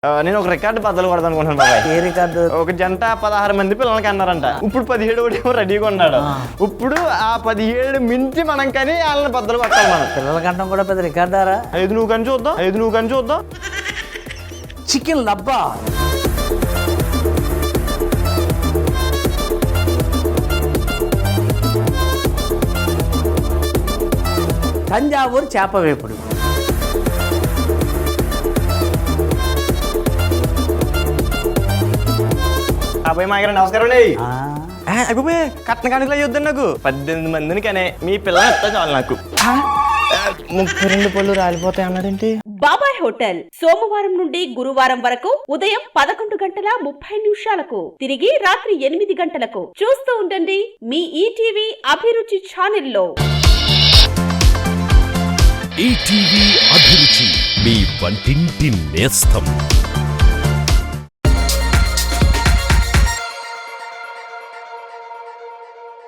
నేను ఒక రికార్డు బద్దలు కొడదాం అనుకుంటున్నాను బాబాయ్. ఏ రికార్డు? ఒక జంట 16 మంది పిల్లలకి అన్నారంట. ఇప్పుడు 17 ఒకటి రెడీగా ఉన్నాడు. ఇప్పుడు ఆ 17 మించి మనం కానీ వాళ్ళని బద్దలు కొట్టాలి. మనం పిల్లల కంటం కూడా పెద్ద రికార్డారా? 5 నువ్వు కానీ చూద్దాం. చికెన్ లబ్బా. తంజావూరు చేప వేపుడు. అబ్బాయి మా దగ్గర నమస్కారం అండి. అయిపోయి కట్న కానుకలు అయ్యొద్దు నాకు. 18 మందిని కానీ మీ పిల్లలు ఎత్తా చాలు నాకు. 32 పళ్ళు రాలిపోతాయి అన్నాడేంటి? బాబాయ్ హోటల్ సోమవారం నుండి గురువారం వరకు ఉదయం 11:30 తిరిగి రాత్రి 8 గంటలకు. చూస్తూ ఉండండి మీ ఈటీవీ అభిరుచి ఛానల్లో. ఈటీవీ అభిరుచి, మీ వంటింటి నేస్తం.